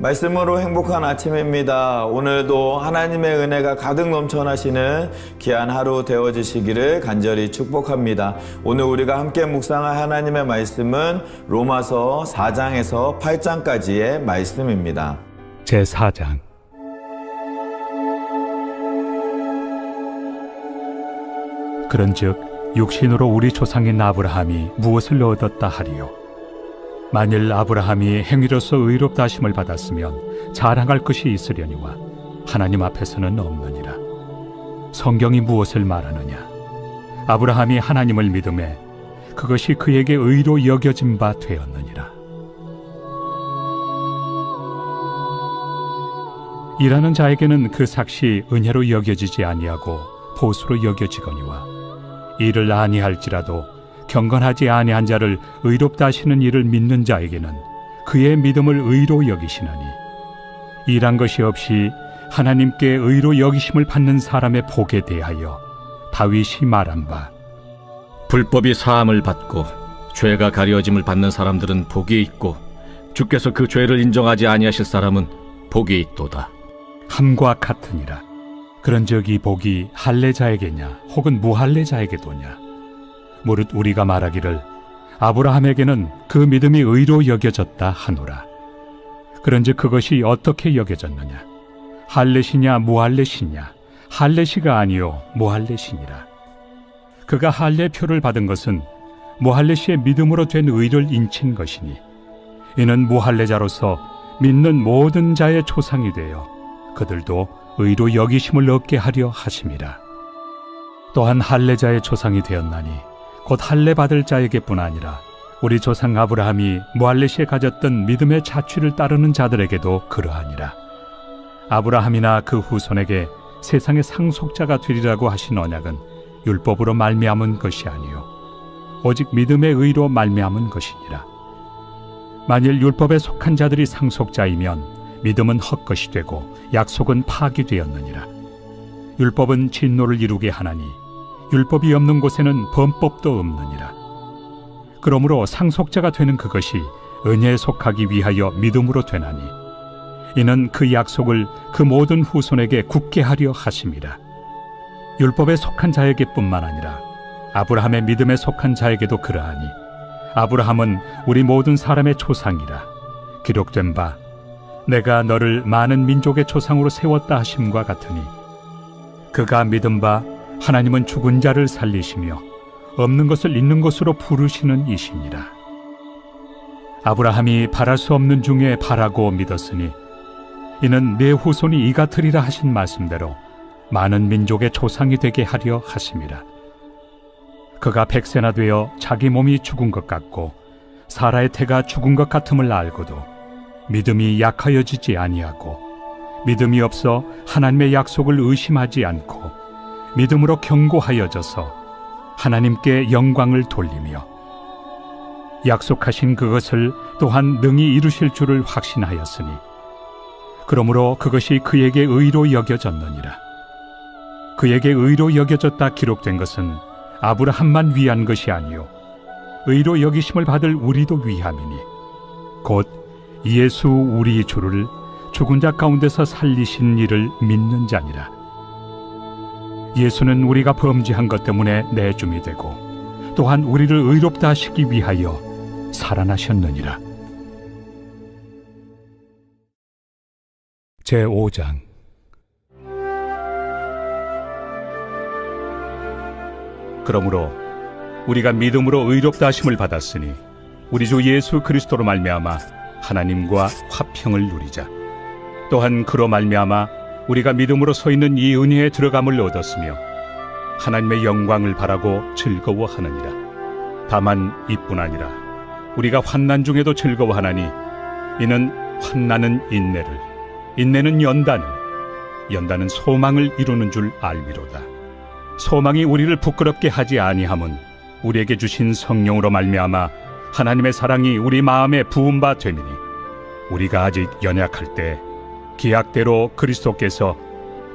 말씀으로 행복한 아침입니다. 오늘도 하나님의 은혜가 가득 넘쳐나시는 귀한 하루 되어지시기를 간절히 축복합니다. 오늘 우리가 함께 묵상할 하나님의 말씀은 로마서 4장에서 8장까지의 말씀입니다. 제4장. 그런즉 육신으로 우리 조상인 아브라함이 무엇을 얻었다 하리요? 만일 아브라함이 행위로서 의롭다 하심을 받았으면 자랑할 것이 있으려니와 하나님 앞에서는 없느니라. 성경이 무엇을 말하느냐? 아브라함이 하나님을 믿음에 그것이 그에게 의로 여겨진 바 되었느니라. 일하는 자에게는 그 삭시 은혜로 여겨지지 아니하고 보수로 여겨지거니와 이를 아니할지라도 경건하지 아니한 자를 의롭다 하시는 이를 믿는 자에게는 그의 믿음을 의로 여기시나니 일한 것이 없이 하나님께 의로 여기심을 받는 사람의 복에 대하여 다윗이 말한 바 불법이 사함을 받고 죄가 가려짐을 받는 사람들은 복이 있고 주께서 그 죄를 인정하지 아니하실 사람은 복이 있도다 함과 같으니라. 그런즉 이 복이 할례자에게냐 혹은 무할례자에게도냐? 무릇 우리가 말하기를 아브라함에게는 그 믿음이 의로 여겨졌다 하노라. 그런즉 그것이 어떻게 여겨졌느냐? 할례시냐 무할례시냐? 할례시가 아니요 무할례시니라. 그가 할례표를 받은 것은 무할례시의 믿음으로 된 의를 인친 것이니 이는 무할례자로서 믿는 모든 자의 초상이 되어 그들도 의로 여기심을 얻게 하려 하심이라. 또한 할례자의 조상이 되었나니 곧 할례 받을 자에게뿐 아니라 우리 조상 아브라함이 무할례시에 가졌던 믿음의 자취를 따르는 자들에게도 그러하니라. 아브라함이나 그 후손에게 세상의 상속자가 되리라고 하신 언약은 율법으로 말미암은 것이 아니요 오직 믿음의 의로 말미암은 것이니라. 만일 율법에 속한 자들이 상속자이면 믿음은 헛것이 되고 약속은 파기되었느니라. 율법은 진노를 이루게 하나니 율법이 없는 곳에는 범법도 없느니라. 그러므로 상속자가 되는 그것이 은혜에 속하기 위하여 믿음으로 되나니 이는 그 약속을 그 모든 후손에게 굳게 하려 하심이라. 율법에 속한 자에게 뿐만 아니라 아브라함의 믿음에 속한 자에게도 그러하니 아브라함은 우리 모든 사람의 조상이라. 기록된 바 내가 너를 많은 민족의 조상으로 세웠다 하심과 같으니 그가 믿은 바 하나님은 죽은 자를 살리시며 없는 것을 있는 것으로 부르시는 이시니라. 아브라함이 바랄 수 없는 중에 바라고 믿었으니 이는 내 후손이 이 같으리라 하신 말씀대로 많은 민족의 조상이 되게 하려 하심이라. 그가 100세나 되어 자기 몸이 죽은 것 같고 사라의 태가 죽은 것 같음을 알고도 믿음이 약하여지지 아니하고 믿음이 없어 하나님의 약속을 의심하지 않고 믿음으로 견고하여져서 하나님께 영광을 돌리며 약속하신 그것을 또한 능히 이루실 줄을 확신하였으니 그러므로 그것이 그에게 의로 여겨졌느니라. 그에게 의로 여겨졌다 기록된 것은 아브라함만 위한 것이 아니요 의로 여기심을 받을 우리도 위함이니 곧 예수 우리 주를 죽은 자 가운데서 살리신 이를 믿는 자니라. 예수는 우리가 범죄한 것 때문에 내줌이 되고 또한 우리를 의롭다 하시기 위하여 살아나셨느니라. 제5장. 그러므로 우리가 믿음으로 의롭다 하심을 받았으니 우리 주 예수 그리스도로 말미암아 하나님과 화평을 누리자. 또한 그로 말미암아 우리가 믿음으로 서 있는 이 은혜에 들어감을 얻었으며 하나님의 영광을 바라고 즐거워하느니라. 다만 이뿐 아니라 우리가 환난 중에도 즐거워하나니 이는 환난은 인내를, 인내는 연단을, 연단은 소망을 이루는 줄 알미로다. 소망이 우리를 부끄럽게 하지 아니함은 우리에게 주신 성령으로 말미암아 하나님의 사랑이 우리 마음에 부은 바 됨이니 우리가 아직 연약할 때 기약대로 그리스도께서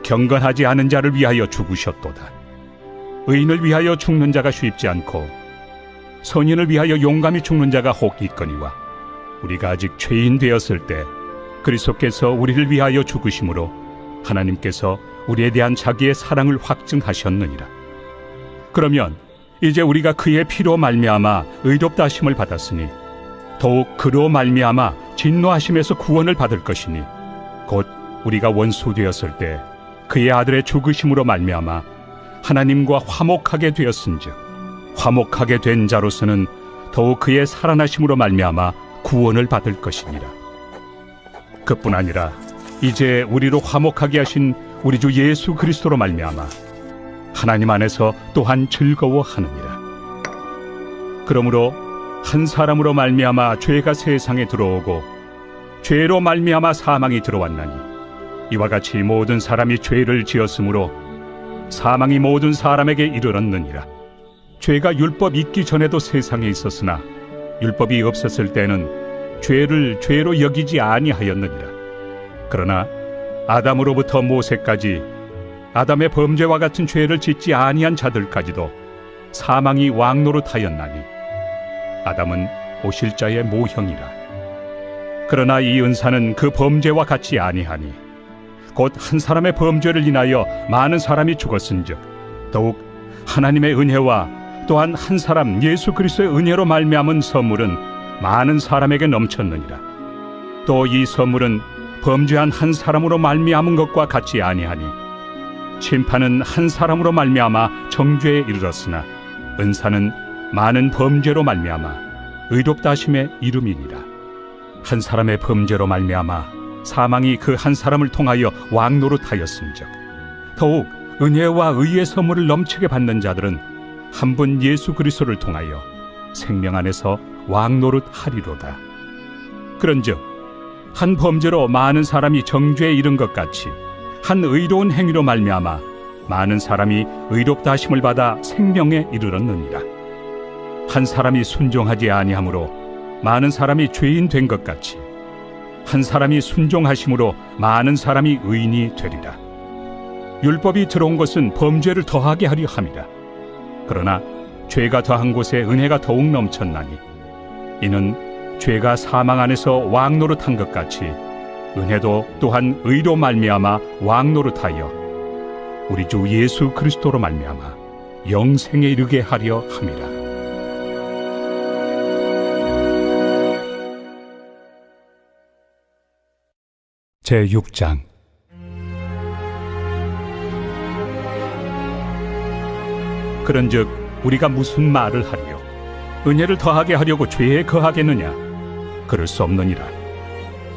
경건하지 않은 자를 위하여 죽으셨도다. 의인을 위하여 죽는 자가 쉽지 않고 선인을 위하여 용감히 죽는 자가 혹 있거니와 우리가 아직 죄인 되었을 때 그리스도께서 우리를 위하여 죽으심으로 하나님께서 우리에 대한 자기의 사랑을 확증하셨느니라. 그러면 이제 우리가 그의 피로 말미암아 의롭다 하심을 받았으니 더욱 그로 말미암아 진노하심에서 구원을 받을 것이니 곧 우리가 원수 되었을 때 그의 아들의 죽으심으로 말미암아 하나님과 화목하게 되었은즉 화목하게 된 자로서는 더욱 그의 살아나심으로 말미암아 구원을 받을 것이니라. 그뿐 아니라 이제 우리로 화목하게 하신 우리 주 예수 그리스도로 말미암아 하나님 안에서 또한 즐거워하느니라. 그러므로 한 사람으로 말미암아 죄가 세상에 들어오고 죄로 말미암아 사망이 들어왔나니 이와 같이 모든 사람이 죄를 지었으므로 사망이 모든 사람에게 이르렀느니라. 죄가 율법 있기 전에도 세상에 있었으나 율법이 없었을 때는 죄를 죄로 여기지 아니하였느니라. 그러나 아담으로부터 모세까지 아담의 범죄와 같은 죄를 짓지 아니한 자들까지도 사망이 왕노릇하였나니 아담은 오실 자의 모형이라. 그러나 이 은사는 그 범죄와 같지 아니하니 곧 한 사람의 범죄를 인하여 많은 사람이 죽었은즉 더욱 하나님의 은혜와 또한 한 사람 예수 그리스도의 은혜로 말미암은 선물은 많은 사람에게 넘쳤느니라. 또 이 선물은 범죄한 한 사람으로 말미암은 것과 같지 아니하니 심판은 한 사람으로 말미암아 정죄에 이르렀으나 은사는 많은 범죄로 말미암아 의롭다 하심의 이름이니라. 한 사람의 범죄로 말미암아 사망이 그 한 사람을 통하여 왕노릇하였음즉 더욱 은혜와 의의 선물을 넘치게 받는 자들은 한 분 예수 그리스도를 통하여 생명 안에서 왕노릇하리로다. 그런즉 한 범죄로 많은 사람이 정죄에 이른 것 같이 한 의로운 행위로 말미암아 많은 사람이 의롭다 하심을 받아 생명에 이르렀느니라. 한 사람이 순종하지 아니함으로 많은 사람이 죄인 된 것 같이 한 사람이 순종하심으로 많은 사람이 의인이 되리라. 율법이 들어온 것은 범죄를 더하게 하려 함이라. 그러나 죄가 더한 곳에 은혜가 더욱 넘쳤나니 이는 죄가 사망 안에서 왕노릇한 것 같이 은혜도 또한 의로 말미암아 왕노릇하여 우리 주 예수 그리스도로 말미암아 영생에 이르게 하려 함이라. 제6장. 그런즉 우리가 무슨 말을 하리요? 은혜를 더하게 하려고 죄에 거하겠느냐? 그럴 수 없느니라.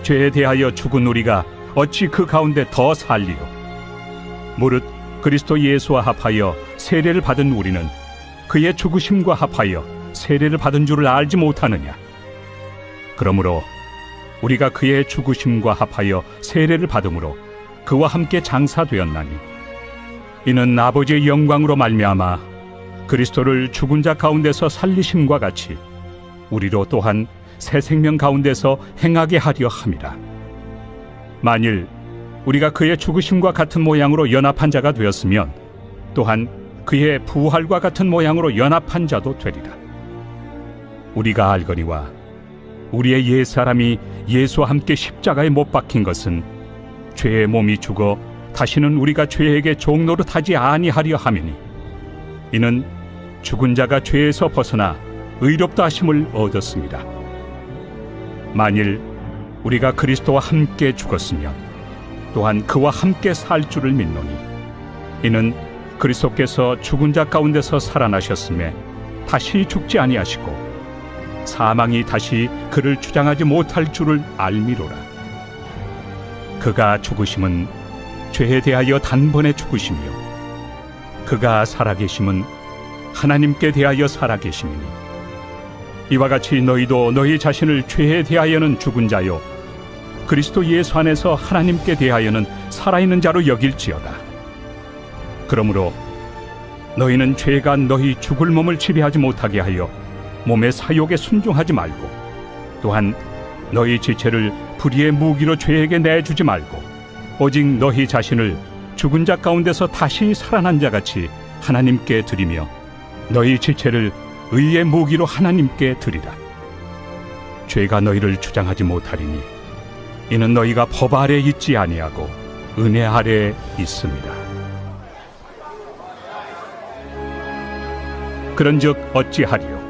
죄에 대하여 죽은 우리가 어찌 그 가운데 더 살리요? 무릇 그리스도 예수와 합하여 세례를 받은 우리는 그의 죽으심과 합하여 세례를 받은 줄을 알지 못하느냐? 그러므로 우리가 그의 죽으심과 합하여 세례를 받음으로 그와 함께 장사되었나니 이는 아버지의 영광으로 말미암아 그리스도를 죽은 자 가운데서 살리심과 같이 우리로 또한 새 생명 가운데서 행하게 하려 함이라. 만일 우리가 그의 죽으심과 같은 모양으로 연합한 자가 되었으면 또한 그의 부활과 같은 모양으로 연합한 자도 되리라. 우리가 알거니와 우리의 옛사람이 예수와 함께 십자가에 못 박힌 것은 죄의 몸이 죽어 다시는 우리가 죄에게 종노릇하지 아니하려 함이니 이는 죽은 자가 죄에서 벗어나 의롭다 하심을 얻었습니다. 만일 우리가 그리스도와 함께 죽었으면 또한 그와 함께 살 줄을 믿노니 이는 그리스도께서 죽은 자 가운데서 살아나셨음에 다시 죽지 아니하시고 사망이 다시 그를 주장하지 못할 줄을 알미로라. 그가 죽으심은 죄에 대하여 단번에 죽으시며 그가 살아계심은 하나님께 대하여 살아계심이니 이와 같이 너희도 너희 자신을 죄에 대하여는 죽은 자요 그리스도 예수 안에서 하나님께 대하여는 살아있는 자로 여길지어다. 그러므로 너희는 죄가 너희 죽을 몸을 지배하지 못하게 하여 몸의 사욕에 순종하지 말고 또한 너희 지체를 불의의 무기로 죄에게 내주지 말고 오직 너희 자신을 죽은 자 가운데서 다시 살아난 자같이 하나님께 드리며 너희 지체를 의의 무기로 하나님께 드리라. 죄가 너희를 주장하지 못하리니 이는 너희가 법 아래 있지 아니하고 은혜 아래 있습니다. 그런즉 어찌하리요?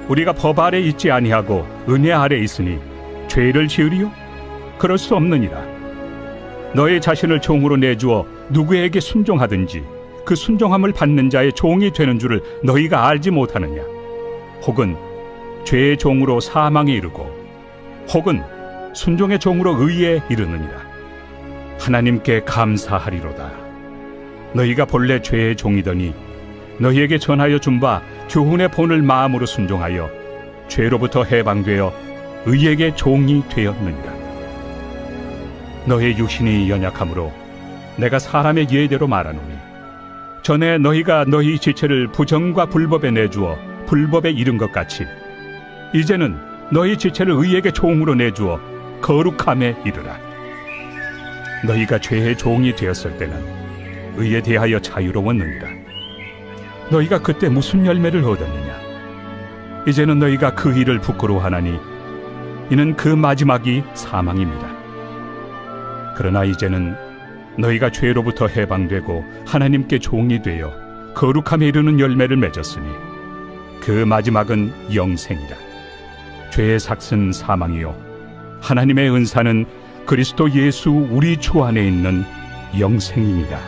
우리가 법 아래 있지 아니하고 은혜 아래 있으니 죄를 지으리요? 그럴 수 없느니라. 너희 자신을 종으로 내주어 누구에게 순종하든지 그 순종함을 받는 자의 종이 되는 줄을 너희가 알지 못하느냐? 혹은 죄의 종으로 사망에 이르고 혹은 순종의 종으로 의에 이르느니라. 하나님께 감사하리로다. 너희가 본래 죄의 종이더니 너희에게 전하여 준 바 교훈의 본을 마음으로 순종하여 죄로부터 해방되어 의에게 종이 되었느니라. 너희 육신이 연약하므로 내가 사람의 예대로 말하노니 전에 너희가 너희 지체를 부정과 불법에 내주어 불법에 이른 것 같이 이제는 너희 지체를 의에게 종으로 내주어 거룩함에 이르라. 너희가 죄의 종이 되었을 때는 의에 대하여 자유로웠느니라. 너희가 그때 무슨 열매를 얻었느냐? 이제는 너희가 그 일을 부끄러워하나니 이는 그 마지막이 사망입니다. 그러나 이제는 너희가 죄로부터 해방되고 하나님께 종이 되어 거룩함에 이르는 열매를 맺었으니 그 마지막은 영생이라. 죄의 삭은 사망이요 하나님의 은사는 그리스도 예수 우리 주 안에 있는 영생입니다.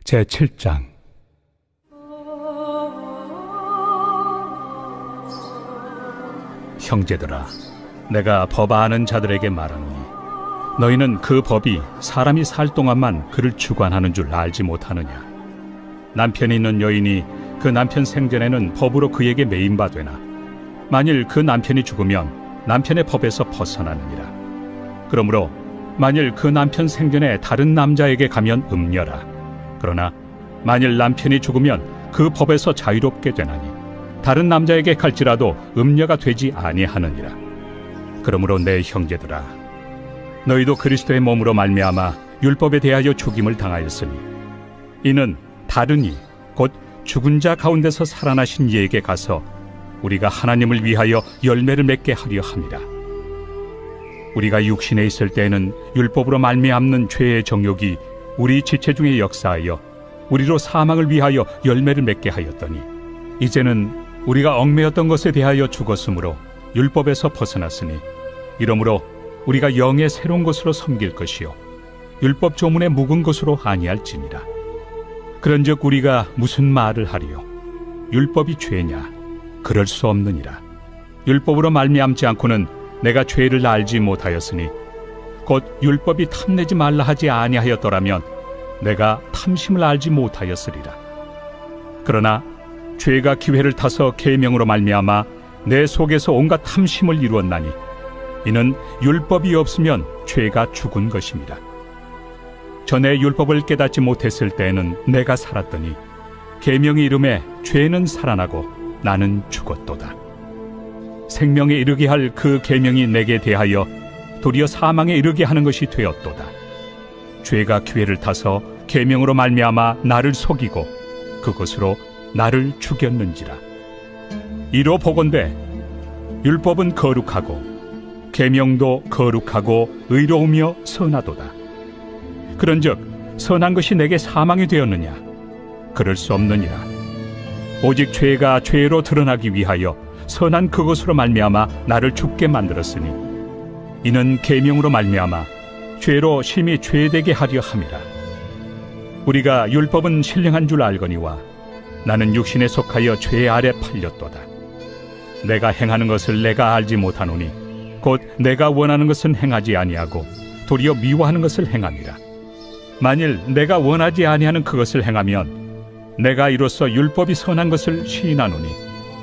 제7장. 형제들아, 내가 법 아는 자들에게 말하노니 너희는 그 법이 사람이 살 동안만 그를 주관하는 줄 알지 못하느냐? 남편이 있는 여인이 그 남편 생전에는 법으로 그에게 매인 바 되나 만일 그 남편이 죽으면 남편의 법에서 벗어나느니라. 그러므로 만일 그 남편 생전에 다른 남자에게 가면 음녀라. 그러나 만일 남편이 죽으면 그 법에서 자유롭게 되나니 다른 남자에게 갈지라도 음녀가 되지 아니하느니라. 그러므로 내 형제들아, 너희도 그리스도의 몸으로 말미암아 율법에 대하여 죽임을 당하였으니 이는 다른 이 곧 죽은 자 가운데서 살아나신 이에게 가서 우리가 하나님을 위하여 열매를 맺게 하려 함이라. 우리가 육신에 있을 때에는 율법으로 말미암는 죄의 정욕이 우리 지체 중에 역사하여 우리로 사망을 위하여 열매를 맺게 하였더니 이제는 우리가 얽매였던 것에 대하여 죽었으므로 율법에서 벗어났으니 이러므로 우리가 영의 새로운 것으로 섬길 것이요 율법 조문의 묵은 것으로 아니할지니라. 그런즉 우리가 무슨 말을 하리요? 율법이 죄냐? 그럴 수 없느니라. 율법으로 말미암지 않고는 내가 죄를 알지 못하였으니 곧 율법이 탐내지 말라 하지 아니하였더라면 내가 탐심을 알지 못하였으리라. 그러나 죄가 기회를 타서 계명으로 말미암아 내 속에서 온갖 탐심을 이루었나니 이는 율법이 없으면 죄가 죽은 것입니다. 전에 율법을 깨닫지 못했을 때에는 내가 살았더니 계명이 이름에 죄는 살아나고 나는 죽었도다. 생명에 이르게 할 그 계명이 내게 대하여 도리어 사망에 이르게 하는 것이 되었도다. 죄가 기회를 타서 계명으로 말미암아 나를 속이고 그것으로 나를 죽였는지라. 이로 보건대 율법은 거룩하고 계명도 거룩하고 의로우며 선하도다. 그런즉 선한 것이 내게 사망이 되었느냐? 그럴 수 없느니라. 오직 죄가 죄로 드러나기 위하여 선한 그것으로 말미암아 나를 죽게 만들었으니 이는 계명으로 말미암아 죄로 심히 죄되게 하려 함이라. 우리가 율법은 신령한 줄 알거니와 나는 육신에 속하여 죄 아래 팔렸도다. 내가 행하는 것을 내가 알지 못하노니 곧 내가 원하는 것은 행하지 아니하고 도리어 미워하는 것을 행함이라. 만일 내가 원하지 아니하는 그것을 행하면 내가 이로써 율법이 선한 것을 시인하노니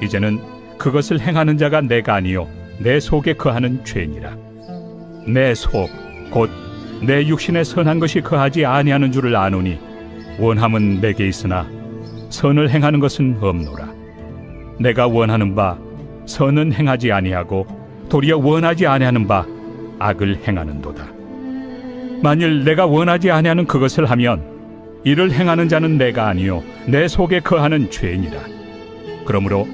이제는 그것을 행하는 자가 내가 아니요 내 속에 거하는 죄니라. 내 속 곧 내 육신에 선한 것이 거하지 아니하는 줄을 아노니 원함은 내게 있으나 선을 행하는 것은 없노라. 내가 원하는 바 선은 행하지 아니하고 도리어 원하지 아니하는 바 악을 행하는도다. 만일 내가 원하지 아니하는 그것을 하면 이를 행하는 자는 내가 아니요 내 속에 거하는 죄니라. 그러므로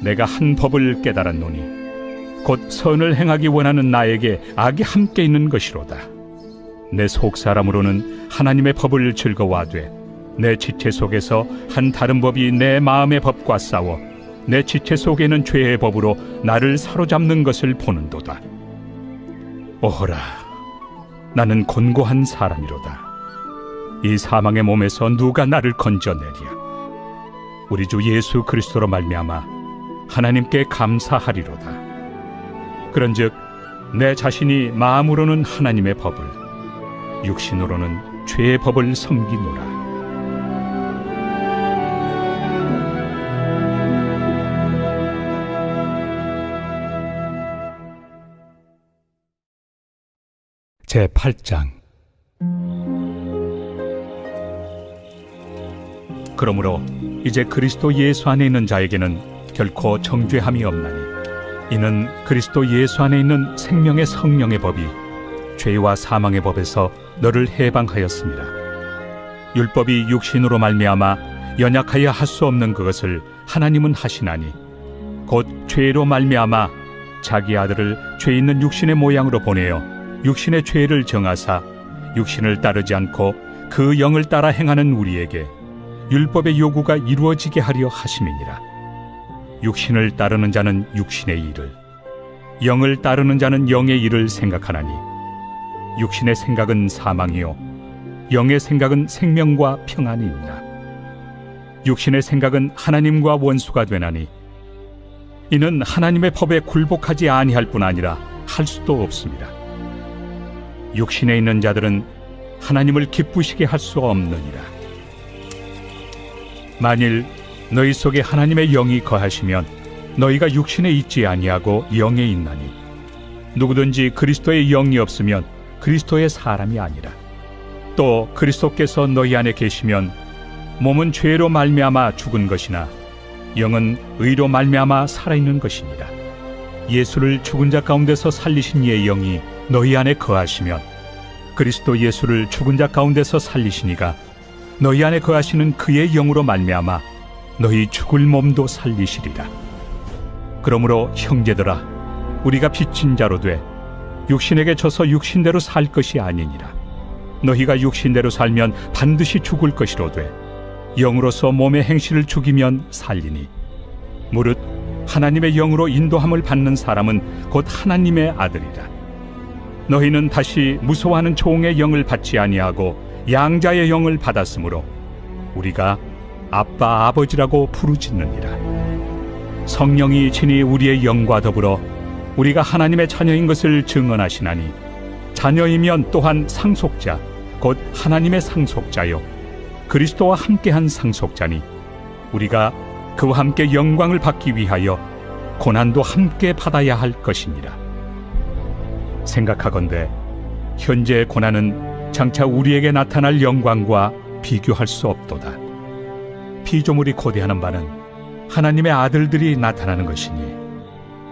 내가 한 법을 깨달았노니 곧 선을 행하기 원하는 나에게 악이 함께 있는 것이로다. 내 속 사람으로는 하나님의 법을 즐거워하되 내 지체 속에서 한 다른 법이 내 마음의 법과 싸워 내 지체 속에는 죄의 법으로 나를 사로잡는 것을 보는도다. 오호라, 나는 곤고한 사람이로다. 이 사망의 몸에서 누가 나를 건져내랴. 우리 주 예수 그리스도로 말미암아 하나님께 감사하리로다. 그런즉 내 자신이 마음으로는 하나님의 법을, 육신으로는 죄의 법을 섬기노라. 제8장. 그러므로 이제 그리스도 예수 안에 있는 자에게는 결코 정죄함이 없나니, 이는 그리스도 예수 안에 있는 생명의 성령의 법이 죄와 사망의 법에서 너를 해방하였습니다. 율법이 육신으로 말미암아 연약하여 할 수 없는 그것을 하나님은 하시나니, 곧 죄로 말미암아 자기 아들을 죄 있는 육신의 모양으로 보내어 육신의 죄를 정하사 육신을 따르지 않고 그 영을 따라 행하는 우리에게 율법의 요구가 이루어지게 하려 하심이니라. 육신을 따르는 자는 육신의 일을, 영을 따르는 자는 영의 일을 생각하나니, 육신의 생각은 사망이요 영의 생각은 생명과 평안이니라. 육신의 생각은 하나님과 원수가 되나니, 이는 하나님의 법에 굴복하지 아니할 뿐 아니라 할 수도 없습니다. 육신에 있는 자들은 하나님을 기쁘시게 할 수 없느니라. 만일 너희 속에 하나님의 영이 거하시면 너희가 육신에 있지 아니하고 영에 있나니, 누구든지 그리스도의 영이 없으면 그리스도의 사람이 아니라. 또 그리스도께서 너희 안에 계시면 몸은 죄로 말미암아 죽은 것이나 영은 의로 말미암아 살아있는 것이니라. 예수를 죽은 자 가운데서 살리신 이의 영이 너희 안에 거하시면 그리스도 예수를 죽은 자 가운데서 살리시니가 너희 안에 거하시는 그의 영으로 말미암아 너희 죽을 몸도 살리시리라. 그러므로 형제들아, 우리가 빚진 자로 돼 육신에게 져서 육신대로 살 것이 아니니라. 너희가 육신대로 살면 반드시 죽을 것이로되 영으로서 몸의 행실을 죽이면 살리니, 무릇 하나님의 영으로 인도함을 받는 사람은 곧 하나님의 아들이라. 너희는 다시 무서워하는 종의 영을 받지 아니하고 양자의 영을 받았으므로 우리가 아빠 아버지라고 부르짖느니라. 성령이 친히 우리의 영과 더불어 우리가 하나님의 자녀인 것을 증언하시나니, 자녀이면 또한 상속자 곧 하나님의 상속자요 그리스도와 함께한 상속자니, 우리가 그와 함께 영광을 받기 위하여 고난도 함께 받아야 할 것이니라. 생각하건대 현재의 고난은 장차 우리에게 나타날 영광과 비교할 수 없도다. 피조물이 고대하는 바는 하나님의 아들들이 나타나는 것이니,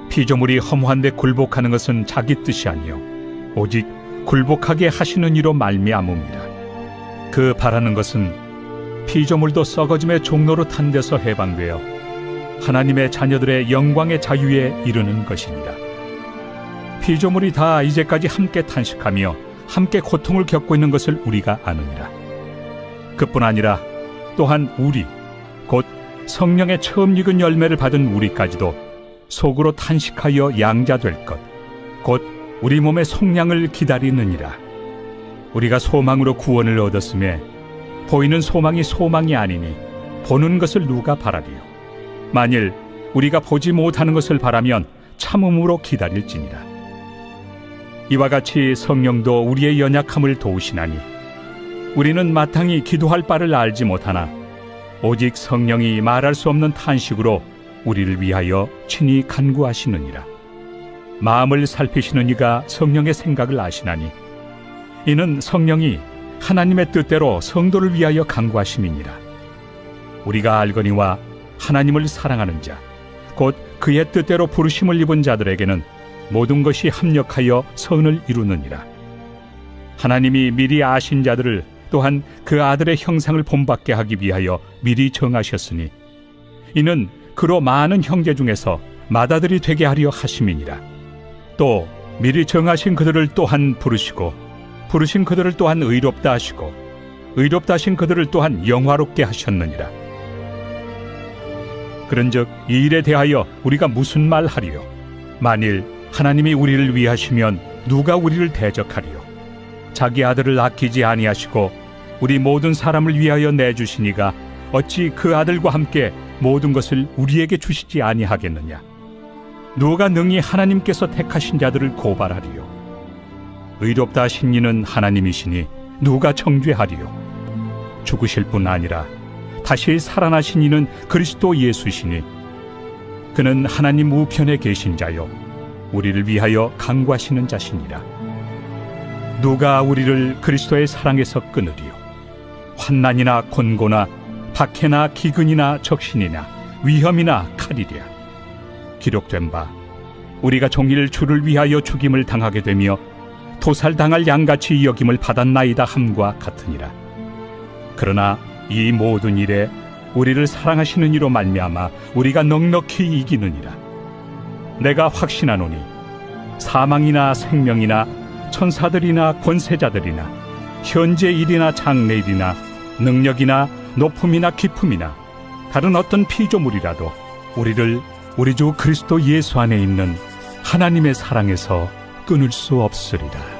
피조물이 허무한데 굴복하는 것은 자기 뜻이 아니요 오직 굴복하게 하시는 이로 말미암음이라. 그 바라는 것은 피조물도 썩어짐의 종로로 탄 데서 해방되어 하나님의 자녀들의 영광의 자유에 이르는 것이니라. 피조물이 다 이제까지 함께 탄식하며 함께 고통을 겪고 있는 것을 우리가 아느니라. 그뿐 아니라 또한 우리 곧 성령의 처음 익은 열매를 받은 우리까지도 속으로 탄식하여 양자될 것 곧 우리 몸의 속량을 기다리느니라. 우리가 소망으로 구원을 얻었음에 보이는 소망이 소망이 아니니 보는 것을 누가 바라리요. 만일 우리가 보지 못하는 것을 바라면 참음으로 기다릴지니라. 이와 같이 성령도 우리의 연약함을 도우시나니, 우리는 마땅히 기도할 바를 알지 못하나 오직 성령이 말할 수 없는 탄식으로 우리를 위하여 친히 간구하시느니라. 마음을 살피시는 이가 성령의 생각을 아시나니, 이는 성령이 하나님의 뜻대로 성도를 위하여 간구하심이니라. 우리가 알거니와 하나님을 사랑하는 자 곧 그의 뜻대로 부르심을 입은 자들에게는 모든 것이 합력하여 선을 이루느니라. 하나님이 미리 아신 자들을 또한 그 아들의 형상을 본받게 하기 위하여 미리 정하셨으니 이는 그로 많은 형제 중에서 맏아들이 되게 하려 하심이니라. 또 미리 정하신 그들을 또한 부르시고 부르신 그들을 또한 의롭다 하시고 의롭다 하신 그들을 또한 영화롭게 하셨느니라. 그런즉 이 일에 대하여 우리가 무슨 말 하리요? 만일 하나님이 우리를 위하시면 누가 우리를 대적하리요? 자기 아들을 아끼지 아니하시고 우리 모든 사람을 위하여 내주시니가 어찌 그 아들과 함께 모든 것을 우리에게 주시지 아니하겠느냐? 누가 능히 하나님께서 택하신 자들을 고발하리요? 의롭다 하신 이는 하나님이시니 누가 정죄하리요? 죽으실 뿐 아니라 다시 살아나신 이는 그리스도 예수시니 그는 하나님 우편에 계신 자요 우리를 위하여 강구하시는 자시니라. 누가 우리를 그리스도의 사랑에서 끊으리요? 환난이나 곤고나 박해나 기근이나 적신이나 위험이나 칼이랴. 기록된 바 우리가 종일 주를 위하여 죽임을 당하게 되며 도살당할 양같이 여김을 받았나이다 함과 같으니라. 그러나 이 모든 일에 우리를 사랑하시는 이로 말미암아 우리가 넉넉히 이기느니라. 내가 확신하노니 사망이나 생명이나 천사들이나 권세자들이나 현재 일이나 장래일이나 능력이나 높음이나 깊음이나 다른 어떤 피조물이라도 우리를 우리 주 그리스도 예수 안에 있는 하나님의 사랑에서 끊을 수 없으리라.